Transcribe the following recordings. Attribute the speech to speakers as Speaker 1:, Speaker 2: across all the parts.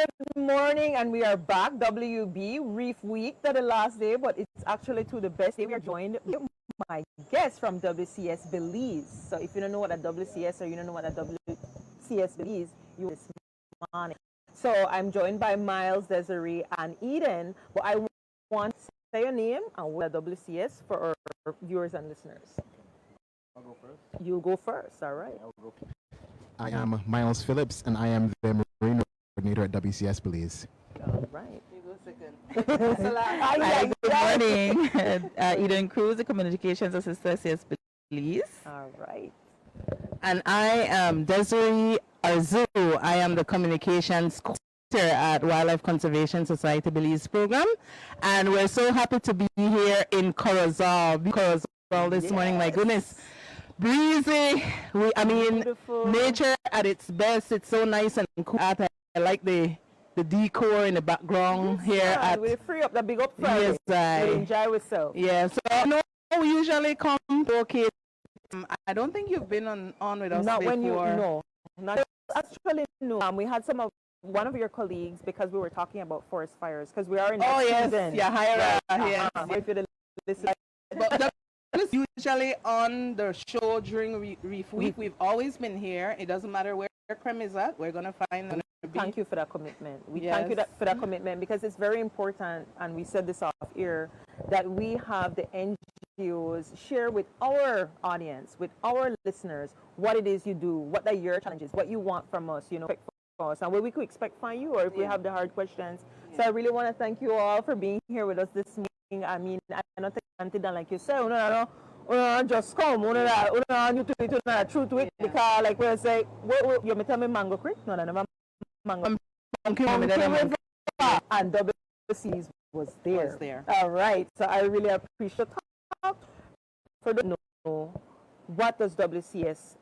Speaker 1: Good morning, and we are back. WB Reef Week, to the last day, but it's actually to the best day. We are joined with my guest from WCS Belize. So if you don't know what a WCS or you don't know what a WCS Belize, you will this morning. So I'm joined by Myles, Deseree, and Eden. But I want to say your name and what a WCS for our viewers and listeners.
Speaker 2: I'll go first.
Speaker 1: You'll go first, all right.
Speaker 3: I am Myles Phillips, and I am the Marine Coordinator at WCS Belize.
Speaker 1: All right.
Speaker 4: You go second.
Speaker 1: Hi,
Speaker 4: good morning. Eden Cruz, the Communications Assistant at WCS Belize.
Speaker 1: All right.
Speaker 4: And I am Desiree Arzu. I am the Communications Coordinator at Wildlife Conservation Society Belize Program. And we're so happy to be here in Cruz this morning. My goodness. Breezy.
Speaker 1: Beautiful.
Speaker 4: Nature at its best. It's so nice and cool. I like the decor in the background here at.
Speaker 1: We free up the big up Friday.
Speaker 4: Yes,
Speaker 1: we enjoy ourselves.
Speaker 4: Yeah, so no, we usually come to okay. I don't think you've been on with us
Speaker 1: not
Speaker 4: before.
Speaker 1: When you no, not actually no. We had one of your colleagues because we were talking about forest fires because we are in the season.
Speaker 4: Yeah, higher.
Speaker 1: If you listen,
Speaker 4: but is usually on the show during Reef Week. We've always been here. It doesn't matter where KREM is at. We're gonna find.
Speaker 1: Thank you for that commitment. Thank you for that commitment because it's very important, and we said this off air, that we have the NGOs share with our audience, with our listeners, what it is you do, what are your challenges, what you want from us, from us, and what we could expect from you, or if we have the hard questions. So I really want to thank you all for being here with us this morning. I mean, I don't think until then, like you said, just come, you to true to it, because like we say, you may tell me Mango Creek? No, never Mango. And WCS was there. All right, so I really appreciate that. For the know, what does WCS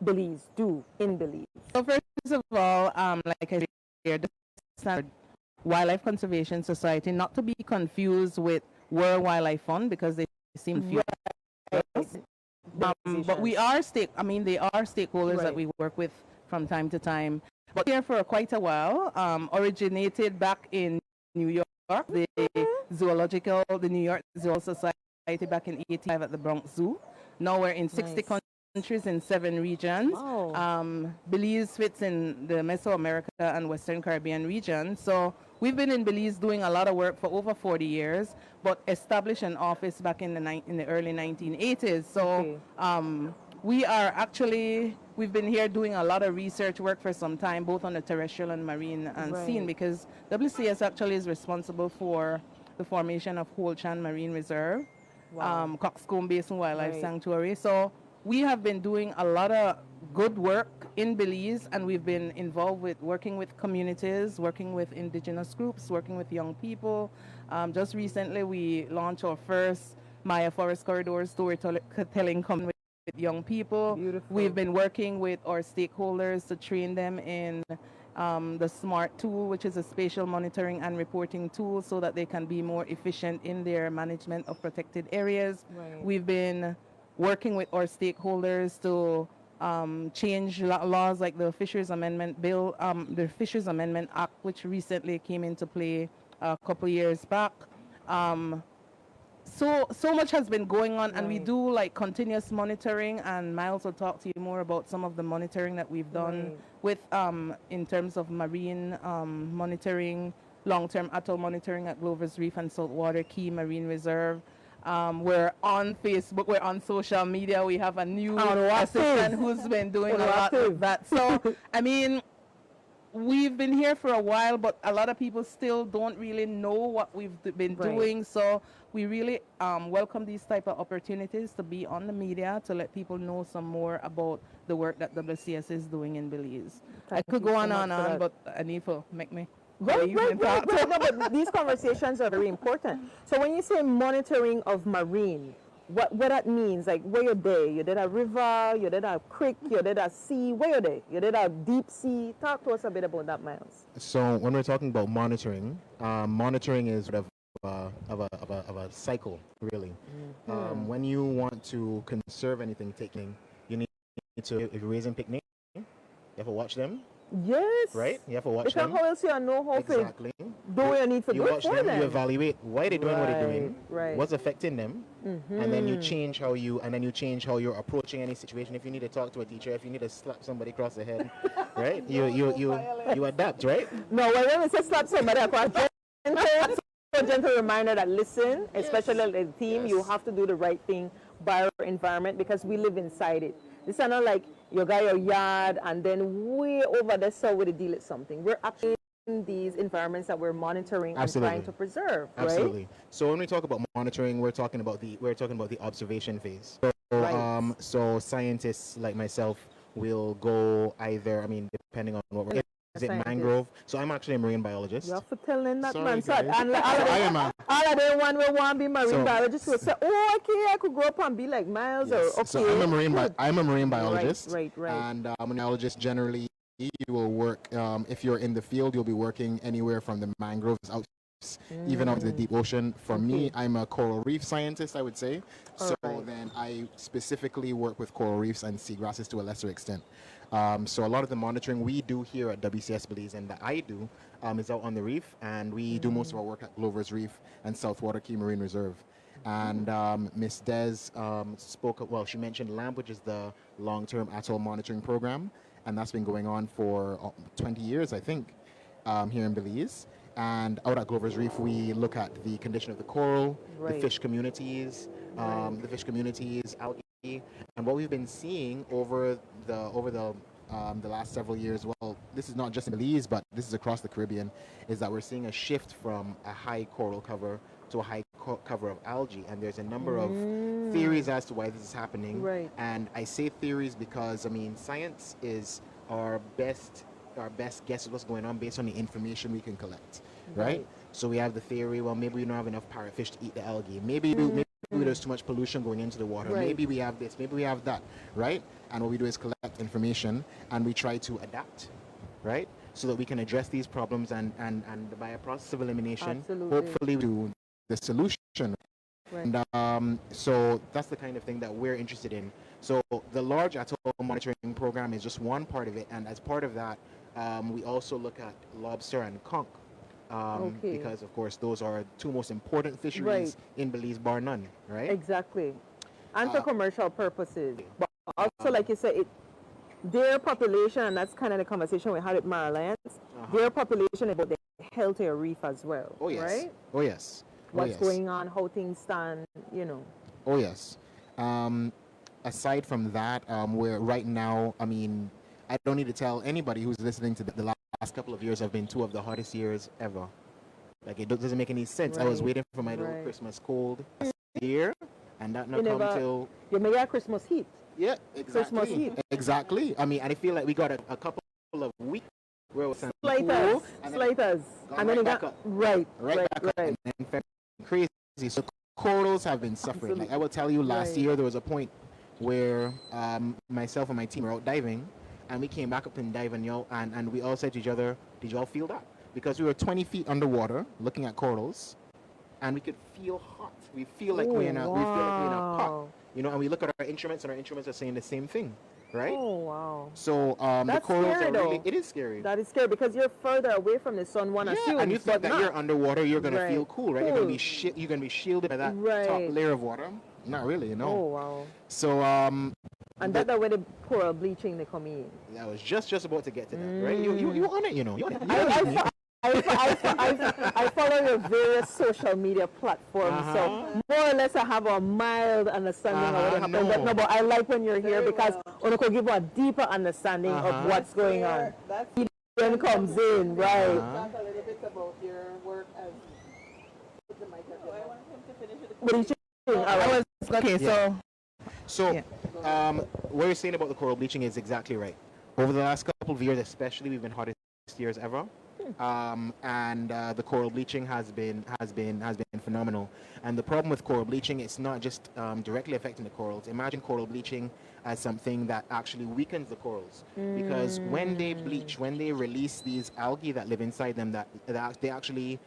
Speaker 1: Belize do in Belize?
Speaker 4: So first of all, like I said here, the Wildlife Conservation Society, not to be confused with World Wildlife Fund because they seem few. But we are they are stakeholders that we work with from time to time. But here for quite a while, originated back in New York, the New York Zoological Society back in 1985 at the Bronx Zoo. Now we're in 60 countries in 7 regions.
Speaker 1: Wow.
Speaker 4: Belize fits in the Mesoamerica and Western Caribbean region. So we've been in Belize doing a lot of work for over 40 years, but established an office back in the early 1980s. So we've been here doing a lot of research work for some time, both on the terrestrial and marine scene, because WCS actually is responsible for the formation of Holchan Marine Reserve, Coxcomb Basin Wildlife Sanctuary. So we have been doing a lot of good work in Belize, and we've been involved with working with communities, working with indigenous groups, working with young people. Just recently, we launched our first Maya Forest Corridor storytelling company with young people.
Speaker 1: Beautiful.
Speaker 4: We've been working with our stakeholders to train them in the SMART tool, which is a spatial monitoring and reporting tool, so that they can be more efficient in their management of protected areas. We've been working with our stakeholders to change laws like the Fisheries Amendment Bill, the Fisheries Amendment Act, which recently came into play a couple years back. So much has been going on, and we do like continuous monitoring, and Myles will talk to you more about some of the monitoring that we've done with in terms of marine monitoring, long-term atoll monitoring at Glover's Reef and Saltwater Key Marine Reserve. We're on Facebook, we're on social media. We have a new assistant who's been doing a lot of that. So, I mean, we've been here for a while, but a lot of people still don't really know what we've been doing. So we really welcome these type of opportunities to be on the media, to let people know some more about the work that WCS is doing in Belize. I could go on, but I need to make me.
Speaker 1: No, but these conversations are very important. So when you say monitoring of marine, what that means, like where you're there, you did a river, you did a creek, you did a sea, where you're there, you did a deep sea. Talk to us a bit about that, Myles.
Speaker 3: So when we're talking about monitoring, monitoring is sort of a cycle, really. When you want to conserve anything, you need to, if you're raising picnic, you have to watch them.
Speaker 1: Yes.
Speaker 3: Right? You have to watch
Speaker 1: because
Speaker 3: them.
Speaker 1: how else you know how
Speaker 3: Exactly.
Speaker 1: to do what you need to
Speaker 3: You
Speaker 1: do
Speaker 3: watch
Speaker 1: for
Speaker 3: them,
Speaker 1: them.
Speaker 3: you evaluate why they're doing what they're doing,
Speaker 1: Right.
Speaker 3: what's affecting them, and then you change how you're approaching any situation. If you need to talk to a teacher, if you need to slap somebody across the head, right? You adapt, right?
Speaker 1: No, when we say slap somebody across, a gentle reminder that listen, especially the team, you have to do the right thing by our environment because we live inside it. This is not like you got your yard and then way over there so we deal with something. We're actually in these environments that we're monitoring and trying to preserve.
Speaker 3: Absolutely.
Speaker 1: Right?
Speaker 3: So when we talk about monitoring, we're talking about the observation phase. So so scientists like myself will go either, I mean, depending on what we're is it mangrove? So I'm actually a marine biologist.
Speaker 1: You have to tell them that,
Speaker 3: Sorry,
Speaker 1: man. So,
Speaker 3: guys.
Speaker 1: and all of them want to be marine biologists will say, oh, okay, I could grow up and be like Myles.
Speaker 3: Yes.
Speaker 1: Or, okay.
Speaker 3: So I'm a marine biologist.
Speaker 1: Right.
Speaker 3: And a biologist generally, you will work, if you're in the field, you'll be working anywhere from the mangroves out, even out to the deep ocean. For me, I'm a coral reef scientist, I would say. Then I specifically work with coral reefs and seagrasses to a lesser extent. So a lot of the monitoring we do here at WCS Belize and that I do is out on the reef, and we do most of our work at Glover's Reef and Southwater Key Marine Reserve. And Miss Des she mentioned LAMP, which is the long-term atoll monitoring program, and that's been going on for 20 years, I think, here in Belize. And out at Glover's Reef, we look at the condition of the coral, the fish communities, algae. And what we've been seeing over the last several years, well, this is not just in Belize, but this is across the Caribbean, is that we're seeing a shift from a high coral cover to a high cover of algae. And there's a number of theories as to why this is happening.
Speaker 1: Right.
Speaker 3: And I say theories because, I mean, science is our best guess of what's going on based on the information we can collect, right? So we have the theory, well, maybe we don't have enough parrotfish to eat the algae. Maybe there's too much pollution going into the water. Maybe we have this, maybe we have that, right? And what we do is collect information and we try to adapt, right? So that we can address these problems and by a process of elimination, hopefully do the solution. Right. And so that's the kind of thing that we're interested in. So the large atoll monitoring program is just one part of it, and as part of that, we also look at lobster and conch, because of course those are two most important fisheries in Belize, bar none, right?
Speaker 1: Exactly, and for commercial purposes, but also like you said, their population, and that's kind of the conversation we had with Marlene. Their population is about the healthier reef as well. Oh yes. Right?
Speaker 3: Oh yes.
Speaker 1: What's going on, how things stand, you know.
Speaker 3: Oh yes. Aside from that, we're right now, I mean, I don't need to tell anybody who's listening to the last couple of years have been two of the hottest years ever. Like, it doesn't make any sense. I was waiting for my little Christmas cold last year, and that not come till...
Speaker 1: You may get Christmas heat.
Speaker 3: Yeah, exactly. Christmas heat. Exactly. I mean, and I feel like we got a couple of weeks where it was
Speaker 1: cool, Slighters. And then it got... Right.
Speaker 3: Back up, and then crazy. So corals have been suffering. Like, I will tell you, last year there was a point where myself and my team were out diving, and we came back up and dive, and we all said to each other, did you all feel that? Because we were 20 feet underwater looking at corals, and we could feel hot. We feel like we're in a pot, you know, and we look at our instruments, and our instruments are saying the same thing, right?
Speaker 1: Oh, wow.
Speaker 3: So the corals are really, it is scary.
Speaker 1: That is scary because you're further away from the sun, one assumes.
Speaker 3: And you think that you're underwater, you're going to feel cool, right? You're going to be shielded by that top layer of water. Not really, you know.
Speaker 1: Oh, wow.
Speaker 3: So,
Speaker 1: and that's where the coral bleaching they come in.
Speaker 3: I was just about to get to that, right? You on it, you know.
Speaker 1: I follow your various social media platforms, so more or less I have a mild understanding of what happened. But I like when you're here because I could give a deeper understanding of what's going on. He then comes in, right?
Speaker 5: Talk a little bit about your work as... I want him to finish with the...
Speaker 1: What do you think?
Speaker 3: So what you're saying about the coral bleaching is exactly right. Over the last couple of years, especially, we've been hottest years ever, and the coral bleaching has been phenomenal. And the problem with coral bleaching, it's not just directly affecting the corals. Imagine coral bleaching as something that actually weakens the corals, because when they bleach, when they release these algae that live inside them, that they actually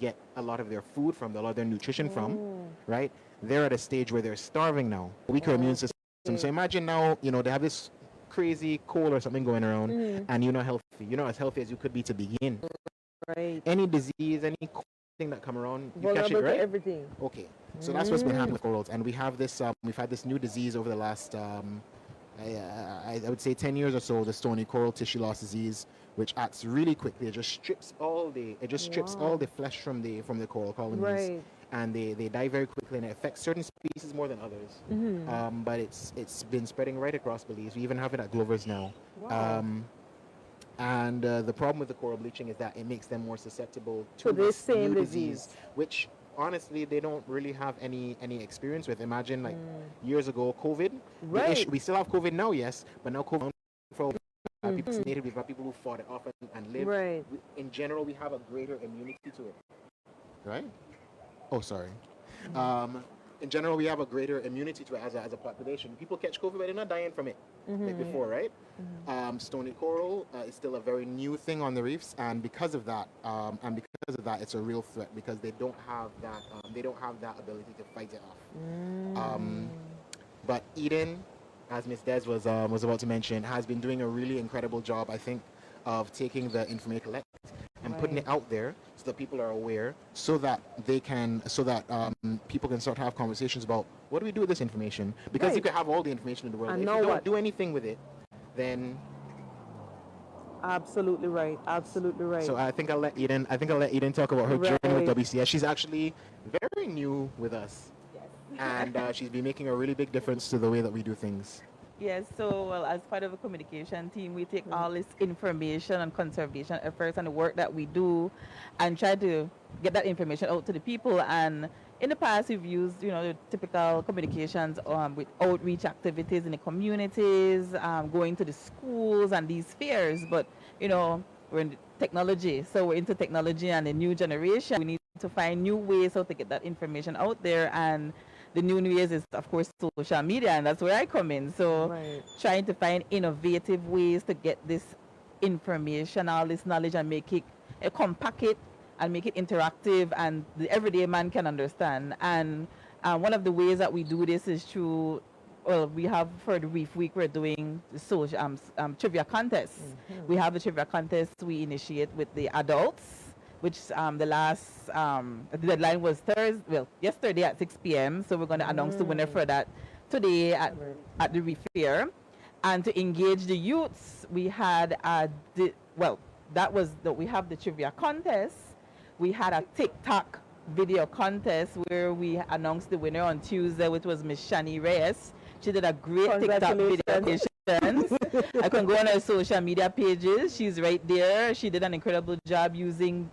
Speaker 3: get a lot of their food from, a lot of their nutrition from, right? They're at a stage where they're starving now, weaker immune system. So imagine now, you know, they have this crazy cold or something going around, and you're not healthy. You're not as healthy as you could be to begin.
Speaker 1: Right.
Speaker 3: Any disease, any thing that come around, you catch it,
Speaker 1: Vulnerable
Speaker 3: right?
Speaker 1: to everything.
Speaker 3: Okay, so that's what's been happening with corals, and we have this. We've had this new disease over the last, I would say, 10 years or so. The stony coral tissue loss disease, which acts really quickly. It just strips all the flesh from the coral colonies,
Speaker 1: Right.
Speaker 3: and they die very quickly, and it affects certain species more than others. But it's been spreading right across Belize. We even have it at Glover's now.
Speaker 1: Wow.
Speaker 3: And the problem with the coral bleaching is that it makes them more susceptible to
Speaker 1: So this
Speaker 3: this
Speaker 1: same
Speaker 3: new
Speaker 1: disease.
Speaker 3: which honestly they don't really have any experience with. Imagine like years ago, COVID.
Speaker 1: Right.
Speaker 3: We still have COVID now, yes, but now COVID for people vaccinated. We've got people who fought it off and lived.
Speaker 1: Right.
Speaker 3: In general, we have a greater immunity to it. Right? Oh, sorry. In general, we have a greater immunity to it as a population. People catch COVID, but they're not dying from it like before, right? Stony coral is still a very new thing on the reefs, and because of that, it's a real threat because they don't have that ability to fight it off. But Eden, as Miss Des was about to mention, has been doing a really incredible job, I think, of taking the information collect and putting it out there so that people are aware, so that people can start to have conversations about what do we do with this information, because you could have all the information in the world,
Speaker 1: And
Speaker 3: if
Speaker 1: now
Speaker 3: you don't
Speaker 1: what?
Speaker 3: do anything with it, then
Speaker 1: Absolutely right. Absolutely right.
Speaker 3: so I think I'll let Eden talk about her journey with WCS. She's actually very new with us, and she's been making a really big difference to the way that we do things.
Speaker 5: Yes, so well, as part of a communication team, we take all this information and conservation efforts and the work that we do and try to get that information out to the people. And in the past, we've used, the typical communications with outreach activities in the communities, going to the schools and these fairs. But, we're in technology, so we're into technology and the new generation. We need to find new ways how to get that information out there. And the new ways is, of course, social media, and that's where I come in. So trying to find innovative ways to get this information, all this knowledge, and make it, compact it, and make it interactive, and the everyday man can understand. And one of the ways that we do this is through, we have for the Reef Week, we're doing the social trivia contests. We have the trivia contest we initiate with the adults, which the deadline was yesterday at 6 p.m. So we're going to announce the winner for that today at the Reef Fair. And to engage the youths, we had we have the trivia contest. We had a TikTok video contest where we announced the winner on Tuesday, which was Miss Shani Reyes. She did a great TikTok video. I can go on her social media pages. She's right there. She did an incredible job using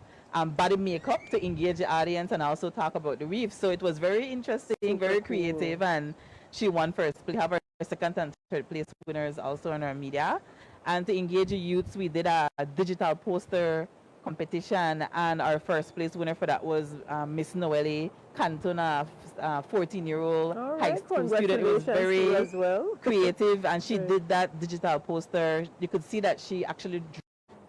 Speaker 5: body makeup to engage the audience and also talk about the reef. So it was very interesting, very creative, and she won first. We have our second and third place winners also on our media. And to engage the youths, we did a digital poster competition, and our first place winner for that was Miss Noelle Canton, a 14-year-old high school student. It was very creative, and she did that digital poster. You could see that she actually drew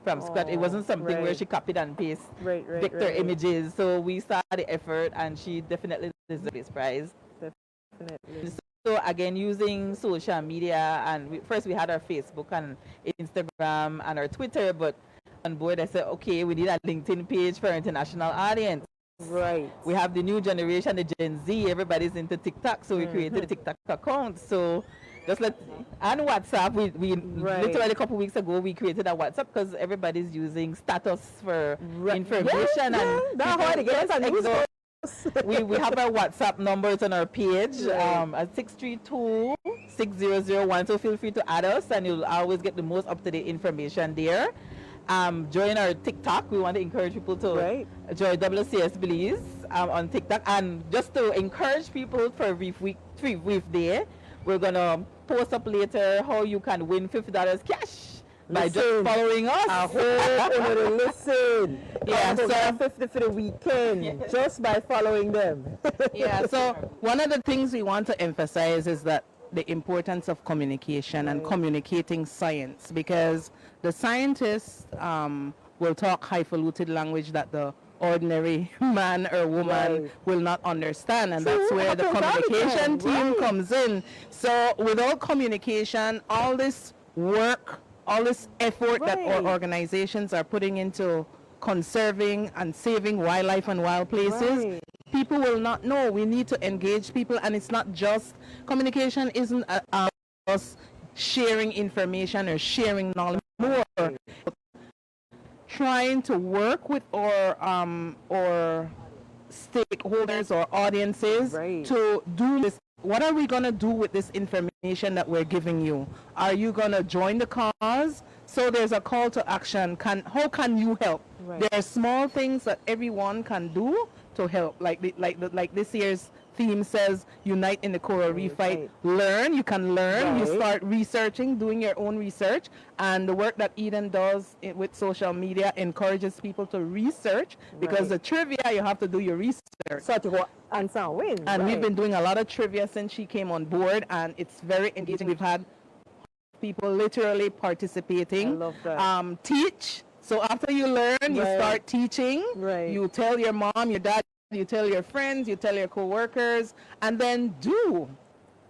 Speaker 5: from scratch. It wasn't something where she copied and pasted Victor images. So we saw the effort, and she definitely deserves this prize. Definitely. So again, using social media, and first we had our Facebook and Instagram and our Twitter, but on board I said, okay, we need a LinkedIn page for our international audience. Right. We have the new generation, the Gen Z, everybody's into TikTok, so we created a TikTok account. So and WhatsApp, we literally a couple weeks ago, we created a WhatsApp because everybody's using status for information. We have our WhatsApp numbers on our page at 632-6001. So feel free to add us, and you'll always get the most up-to-date information there. Join our TikTok. We want to encourage people to join WCS Belize on TikTok. And just to encourage people for Reef Week, Reef Day, we're going to post up later how you can win $50 cash by just following us. I hope you listen. Yeah, so 50 for the weekend just by following them.
Speaker 4: So one of the things we want to emphasize is that the importance of communication and communicating science, because the scientists will talk highfalutin language that the ordinary man or woman will not understand, and that's where the communication team comes in. So without communication, all this work, all this effort that our
Speaker 1: Right.
Speaker 4: organizations are putting into conserving and saving wildlife and wild places,
Speaker 1: Right.
Speaker 4: people will not know. We need to engage people, and it's not just communication. Isn't us sharing information or sharing knowledge more. Trying to work with our stakeholders or audiences
Speaker 1: Right.
Speaker 4: to do this. What are we going to do with this information that we're giving you? Are you going to join the cause? So there's a call to action. How can you help?
Speaker 1: Right.
Speaker 4: There are small things that everyone can do to help. Like this year's theme says, unite in the coral reef fight. Learn. You can learn. You
Speaker 1: Right.
Speaker 4: start researching, doing your own research, and the work that Eden does with social media encourages people to research, because
Speaker 1: Right.
Speaker 4: the trivia, you have to do your research.
Speaker 1: So to go answer win.
Speaker 4: And we've
Speaker 1: right.
Speaker 4: been doing a lot of trivia since she came on board, and it's very engaging. We've had people literally participating.
Speaker 1: I love that.
Speaker 4: Teach. So after you learn, you
Speaker 1: Right.
Speaker 4: start teaching.
Speaker 1: Right.
Speaker 4: You tell your mom, your dad, you tell your friends, you tell your co-workers, and then do.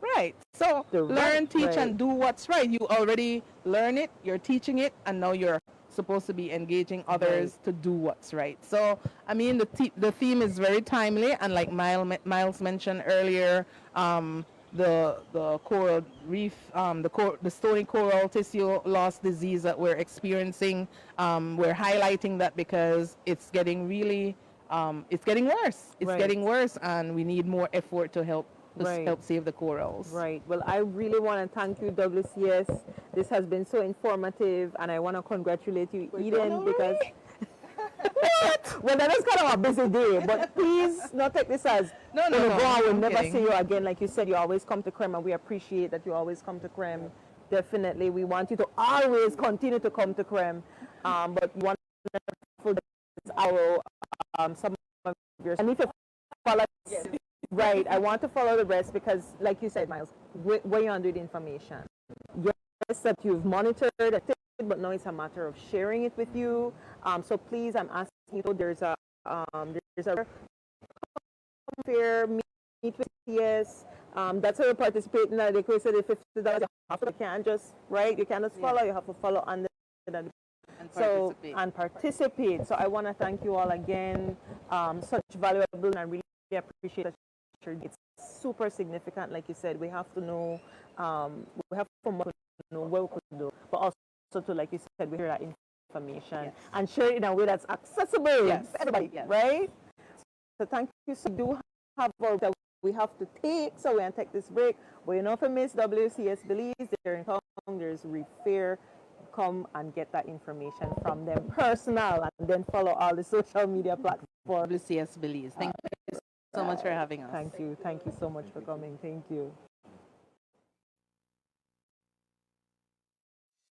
Speaker 4: Right. So
Speaker 1: The
Speaker 4: learn,
Speaker 1: right
Speaker 4: teach,
Speaker 1: way.
Speaker 4: and do what's right. You already learn it, you're teaching it, and now you're supposed to be engaging others to do what's right. So, I mean, the theme is very timely, and like Myles mentioned earlier, the coral reef, the stony coral tissue loss disease that we're experiencing, we're highlighting that because it's getting really, it's getting worse. It's
Speaker 1: Right.
Speaker 4: getting worse, and we need more effort to help
Speaker 1: Right.
Speaker 4: help save the corals.
Speaker 1: Right. Well, I really want to thank you, WCS. This has been so informative, and I want to congratulate you, Eden, because. What? Well, that is kind of a busy day, but please not take this as
Speaker 4: No,
Speaker 1: you know, go on, we'll
Speaker 4: I'm
Speaker 1: never
Speaker 4: kidding.
Speaker 1: see you again. Like you said, you always come to KREM, and we appreciate that you always come to KREM. Definitely, we want you to always continue to come to KREM. But wonderful our some of your. I need to follow. Right, I want to follow the rest because, like you said, Myles, where you under the information. Yes, that you've monitored, but now it's a matter of sharing it with you. So please, I'm asking you. There's a fair meet with CS. That's how you participate in that. They said the $50. You can't just You can't just follow. You have to follow under that. And participate. So I want to thank you all again. Such valuable, and I really appreciate that. It's super significant, like you said. We have to know. We have to know what we could do, but also to, like you said, we hear that information and share it in a way that's accessible to everybody, right? So thank you. So we do have our that we have to take. So we're gonna take this break. But you know, for Miss WCS Belize, they're in town. There's Reef Fair. Come and get that information from them personal, and then follow all the social media platforms.
Speaker 4: WCS Belize. Thank you so much for having us.
Speaker 1: Thank you so much for coming. Thank you.